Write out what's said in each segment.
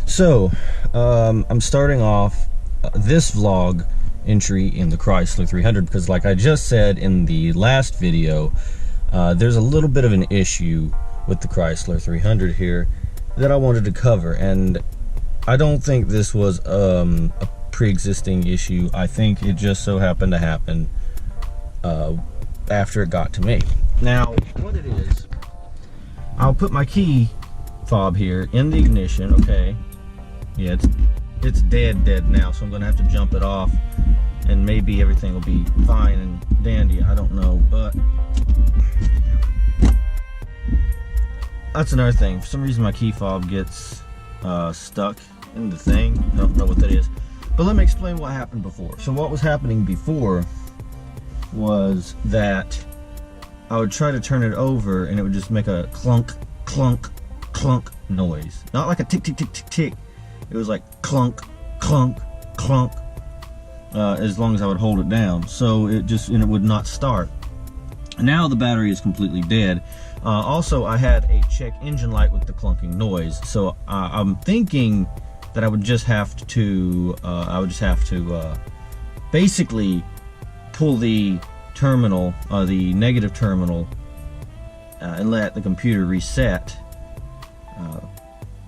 So, I'm starting off this vlog entry in the Chrysler 300 because, like I just said in the last video, there's a little bit of an issue with the Chrysler 300 here that I wanted to cover, and I don't think this was a pre-existing issue. I think it just so happened to happen after it got to me. Now, what it is, I'll put my key fob here in the ignition, okay? Yeah, it's dead now, so I'm gonna have to jump it off, and maybe everything will be fine and dandy. I don't know, but that's another thing. For some reason, my key fob gets stuck in the thing. I don't know what that is, but let me explain what happened before. So what was happening before was that I would try to turn it over, and it would just make a clunk, clunk, clunk noise. Not like a tick, tick, tick, tick, tick. It was like clunk, clunk, clunk, as long as I would hold it down. So it would not start. Now the battery is completely dead. Also, I had a check engine light with the clunking noise. So I'm thinking that I would just have to, basically pull the terminal, the negative terminal, and let the computer reset.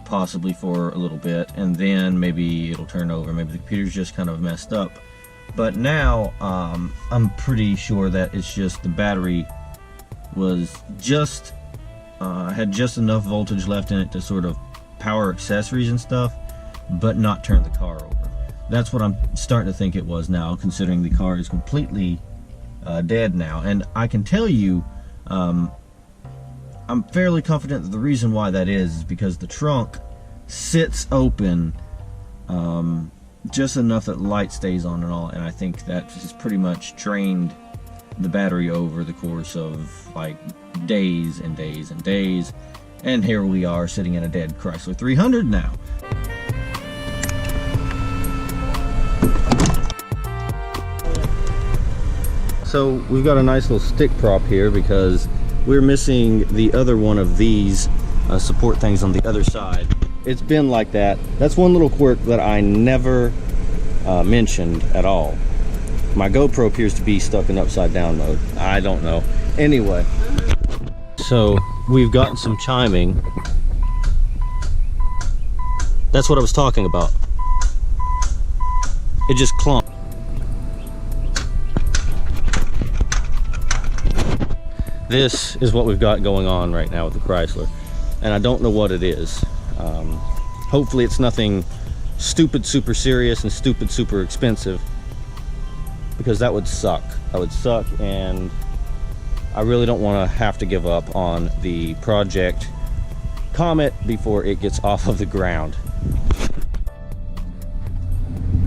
Possibly for a little bit, and then maybe it'll turn over. Maybe the computer's just kind of messed up. But now I'm pretty sure that it's just the battery was just had just enough voltage left in it to sort of power accessories and stuff, but not turn the car over. That's what I'm starting to think it was now, considering the car is completely dead now. And I can tell you, I'm fairly confident that the reason why that is because the trunk sits open just enough that the light stays on and all, and I think that has pretty much drained the battery over the course of like days and days and days, and here we are sitting in a dead Chrysler 300 now. So we've got a nice little stick prop here because we're missing the other one of these support things on the other side. It's been like that. That's one little quirk that I never mentioned at all. My GoPro appears to be stuck in upside down mode. I don't know. Anyway, so we've gotten some chiming. That's what I was talking about. It just clunked. This is what we've got going on right now with the Chrysler, and I don't know what it is. Hopefully it's nothing stupid super serious and stupid super expensive, because that would suck. That would suck, and I really don't want to have to give up on the Project Comet before it gets off of the ground.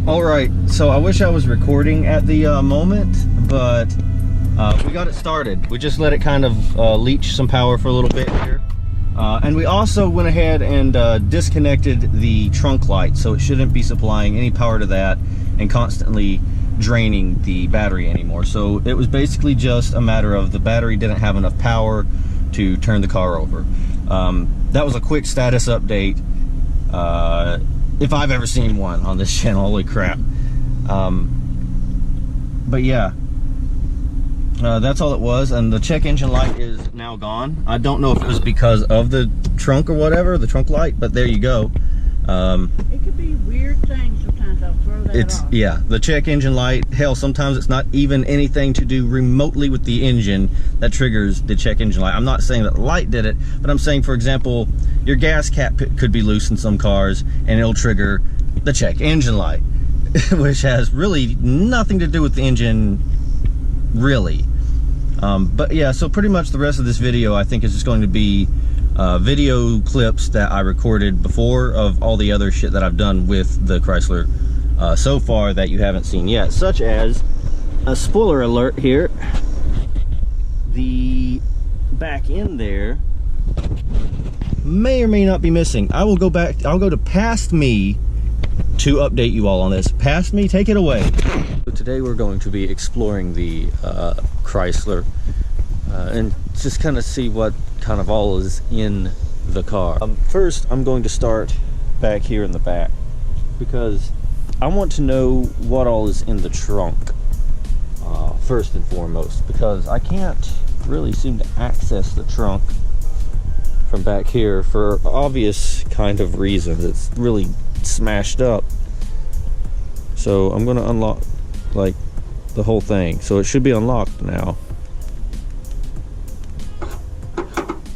Alright, so I wish I was recording at the moment, but we got it started. We just let it kind of leach some power for a little bit here. And we also went ahead and disconnected the trunk light, so it shouldn't be supplying any power to that and constantly draining the battery anymore. So it was basically just a matter of the battery didn't have enough power to turn the car over. That was a quick status update, if I've ever seen one on this channel. Holy crap. But yeah, that's all it was, and the check engine light is now gone. I don't know if it was because of the trunk or whatever, the trunk light, but there you go. It could be weird things sometimes. I'll throw that off. Yeah, the check engine light, hell, sometimes it's not even anything to do remotely with the engine that triggers the check engine light. I'm not saying that the light did it, but I'm saying, for example, your gas cap could be loose in some cars and it'll trigger the check engine light, which has really nothing to do with the engine, really. But yeah, so pretty much the rest of this video I think is just going to be video clips that I recorded before of all the other shit that I've done with the Chrysler so far that you haven't seen yet, such as a spoiler alert here. The back end there may or may not be missing. I will go back, I'll go to past me to update you all on this. Past me, take it away. So today we're going to be exploring the Chrysler and just kind of see what kind of all is in the car. First, I'm going to start back here in the back because I want to know what all is in the trunk first and foremost, because I can't really seem to access the trunk from back here for obvious kind of reasons. It's really smashed up. So I'm going to unlock like the whole thing. So it should be unlocked now.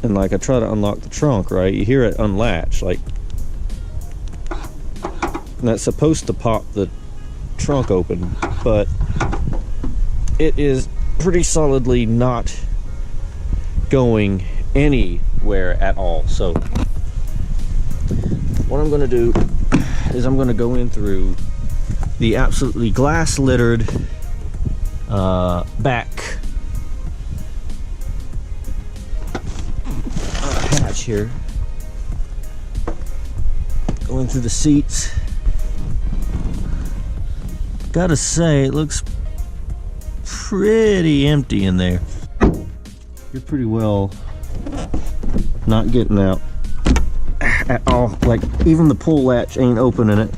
And like I try to unlock the trunk, right? You hear it unlatch, like, and that's supposed to pop the trunk open, but it is pretty solidly not going anywhere at all. So what I'm going to do is I'm going to go in through the absolutely glass littered back hatch here, going through the seats. Gotta say, it looks pretty empty in there. You're pretty well not getting out at all. Like, even the pull latch ain't opening it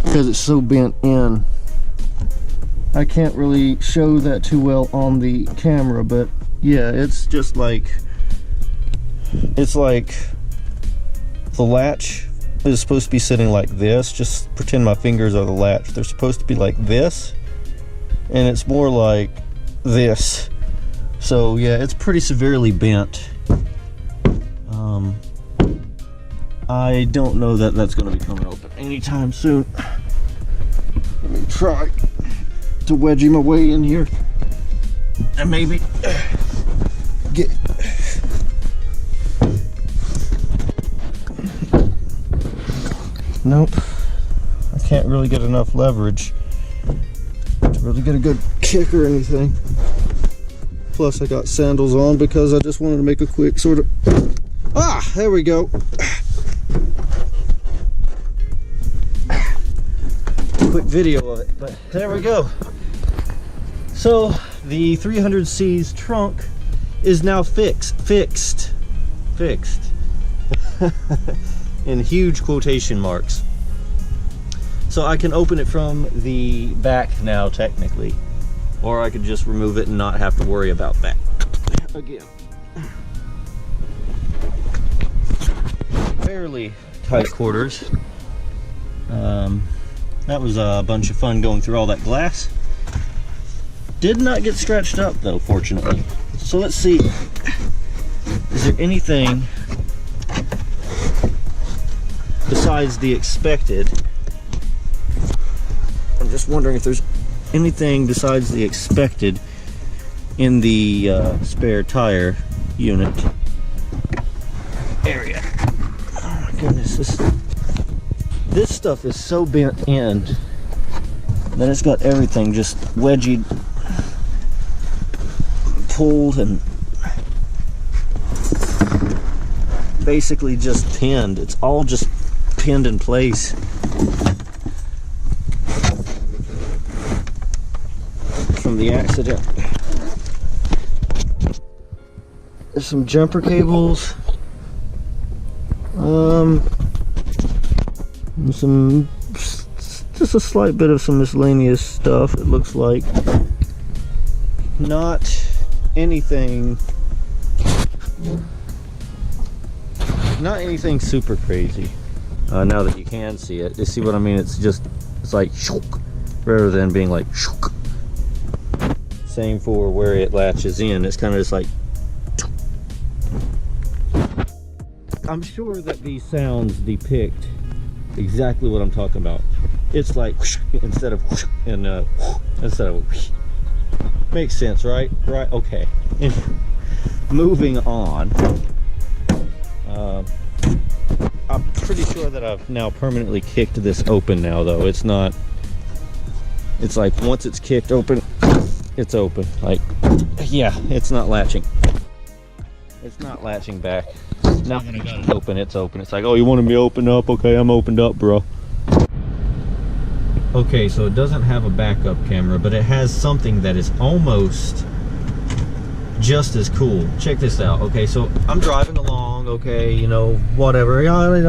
because it's so bent in. I can't really show that too well on the camera, but yeah, it's just like, it's like the latch is supposed to be sitting like this. Just pretend my fingers are the latch. They're supposed to be like this, and it's more like this. So yeah, it's pretty severely bent. I don't know that that's going to be coming open anytime soon. Let me try to wedgie my way in here and maybe get nope, I can't really get enough leverage to really get a good kick or anything. Plus I got sandals on because I just wanted to make a quick sort of, there we go. Quick video of it, but there we go. So the 300C's trunk is now fixed in huge quotation marks. So I can open it from the back now technically, or I could just remove it and not have to worry about that again. Fairly tight quarters. That was a bunch of fun going through all that glass. Did not get scratched up though, fortunately. So let's see, is there anything besides the expected? I'm just wondering if there's anything besides the expected in the spare tire unit area. Oh my goodness, this stuff is so bent in that it's got everything just wedgied, pulled, and basically just pinned. It's all just pinned in place. From the accident. There's some jumper cables. And just a slight bit of some miscellaneous stuff, it looks like. Not anything super crazy. Now that you can see it, you see what I mean? It's like shook, rather than being like shook. Same for where it latches in. It's kind of just like, I'm sure that these sounds depict exactly what I'm talking about. It's like instead of and instead of makes sense, right? Right? Okay. Moving on. I'm pretty sure that I've now permanently kicked this open now, though. It's not. It's like once it's kicked open, it's open. Like, yeah, it's not latching. It's not latching back. Now that I got it open, it's open. It's like, oh, you wanted me to open up? Okay, I'm opened up, bro. Okay, so it doesn't have a backup camera, but it has something that is almost just as cool. Check this out. Okay, so I'm driving along, okay, you know, whatever. I'm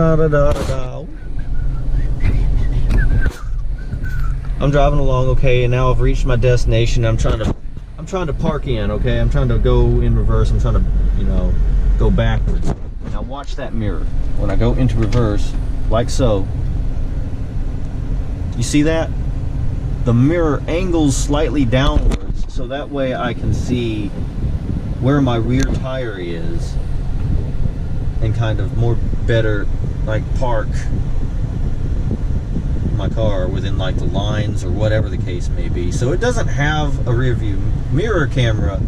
driving along, okay, and now I've reached my destination. I'm trying to park in, okay? I'm trying to go in reverse. I'm trying to, you know, go backwards. Now watch that mirror. When I go into reverse, like so, you see that? The mirror angles slightly downwards, so that way I can see where my rear tire is and kind of more better like park my car within like the lines or whatever the case may be. So it doesn't have a rear view mirror camera,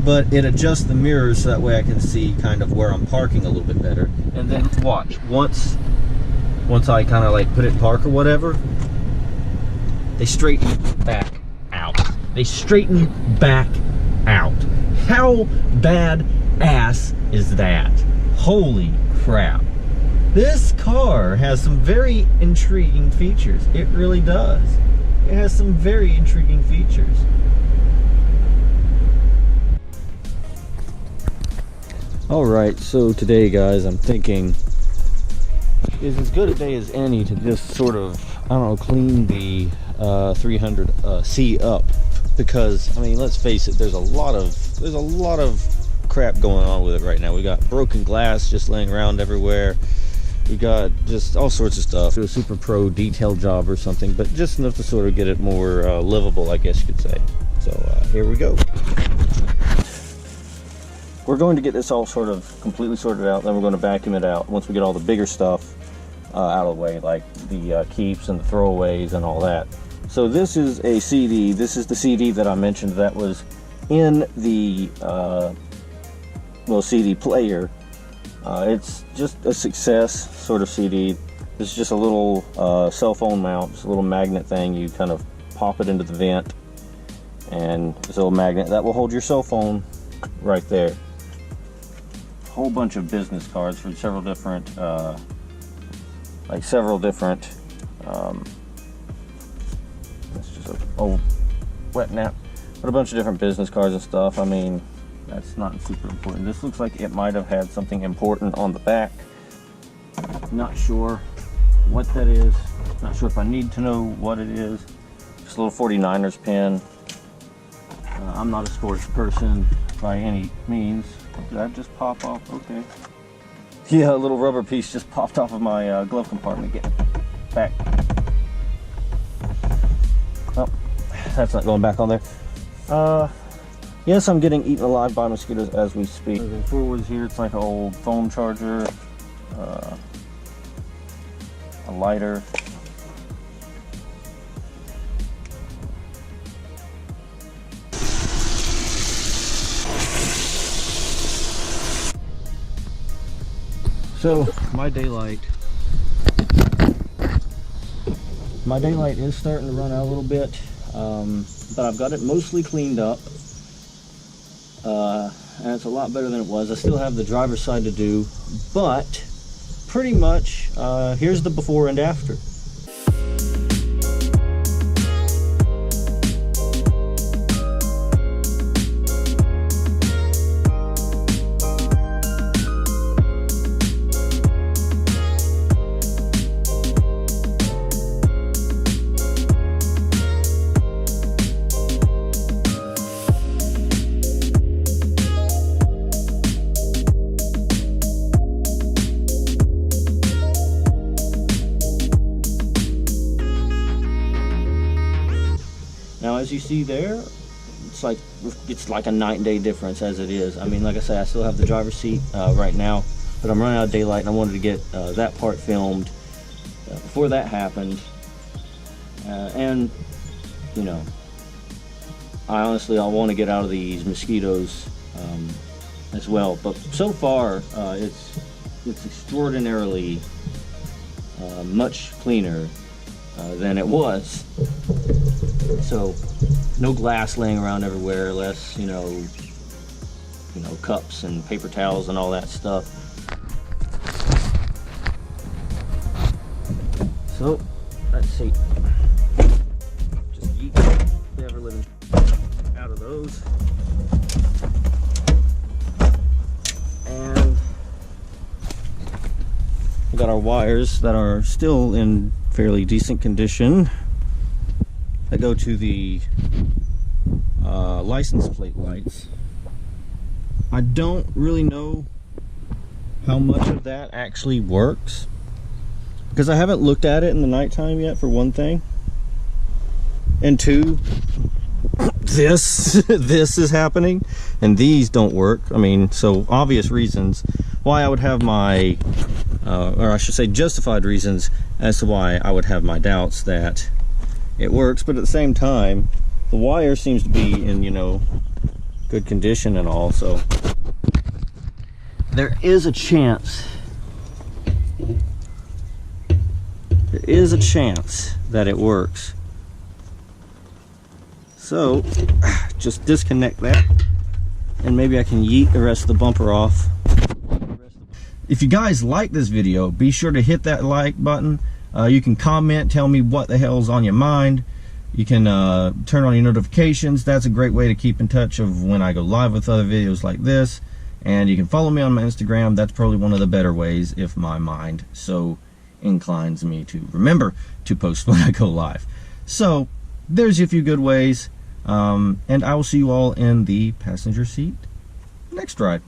but it adjusts the mirrors so that way I can see kind of where I'm parking a little bit better. And then watch, once I kind of like put it in park or whatever, they straighten back out. They straighten back out. How bad ass is that? Holy crap. This car has some very intriguing features. It really does. It has some very intriguing features. Alright, so today guys, I'm thinking is as good a day as any to just sort of, I don't know, clean the 300C up, because I mean, let's face it, there's a lot of crap going on with it right now. We got broken glass just laying around everywhere. We got just all sorts of stuff. Do a super pro detail job or something, but just enough to sort of get it more livable, I guess you could say. So here we go. We're going to get this all sort of completely sorted out, then we're going to vacuum it out once we get all the bigger stuff out of the way, like the keeps and the throwaways and all that. So this is a CD. This is the CD that I mentioned that was in the CD player. It's just a Success sort of CD. It's just a little cell phone mount, just a little magnet thing. You kind of pop it into the vent, and this little magnet that will hold your cell phone right there. A whole bunch of business cards for several different, it's just a old wet nap, but a bunch of different business cards and stuff. I mean, that's not super important. This looks like it might have had something important on the back. Not sure what that is. Not sure if I need to know what it is. Just a little 49ers pin. I'm not a sports person by any means. Did that just pop off? Okay. Yeah, a little rubber piece just popped off of my glove compartment. Get back. Oh, that's not going back on there. Yes, I'm getting eaten alive by mosquitoes as we speak. Moving forwards here, it's like an old phone charger, a lighter. So my daylight is starting to run out a little bit, but I've got it mostly cleaned up, and it's a lot better than it was. I still have the driver's side to do, but pretty much here's the before and after. Now, as you see there, it's like a night and day difference as it is. I mean, like I say, I still have the driver's seat right now, but I'm running out of daylight, and I wanted to get that part filmed before that happened. And you know, I want to get out of these mosquitoes as well. But so far, it's extraordinarily much cleaner than it was. So no glass laying around everywhere, less you know cups and paper towels and all that stuff. So let's see. Just yeet the ever living out of those. And we got our wires that are still in fairly decent condition that go to the license plate lights. I don't really know how much of that actually works because I haven't looked at it in the nighttime yet, for one thing, and two, this is happening and these don't work. I mean, so obvious reasons why I would have my or I should say justified reasons as to why I would have my doubts that it works, but at the same time the wire seems to be in, you know, good condition and all, so there is a chance that it works. So just disconnect that and maybe I can yeet the rest of the bumper off. If you guys like this video, be sure to hit that like button. You can comment, tell me what the hell's on your mind. You can turn on your notifications. That's a great way to keep in touch of when I go live with other videos like this. And you can follow me on my Instagram. That's probably one of the better ways if my mind so inclines me to remember to post when I go live. So there's a few good ways. And I will see you all in the passenger seat next ride.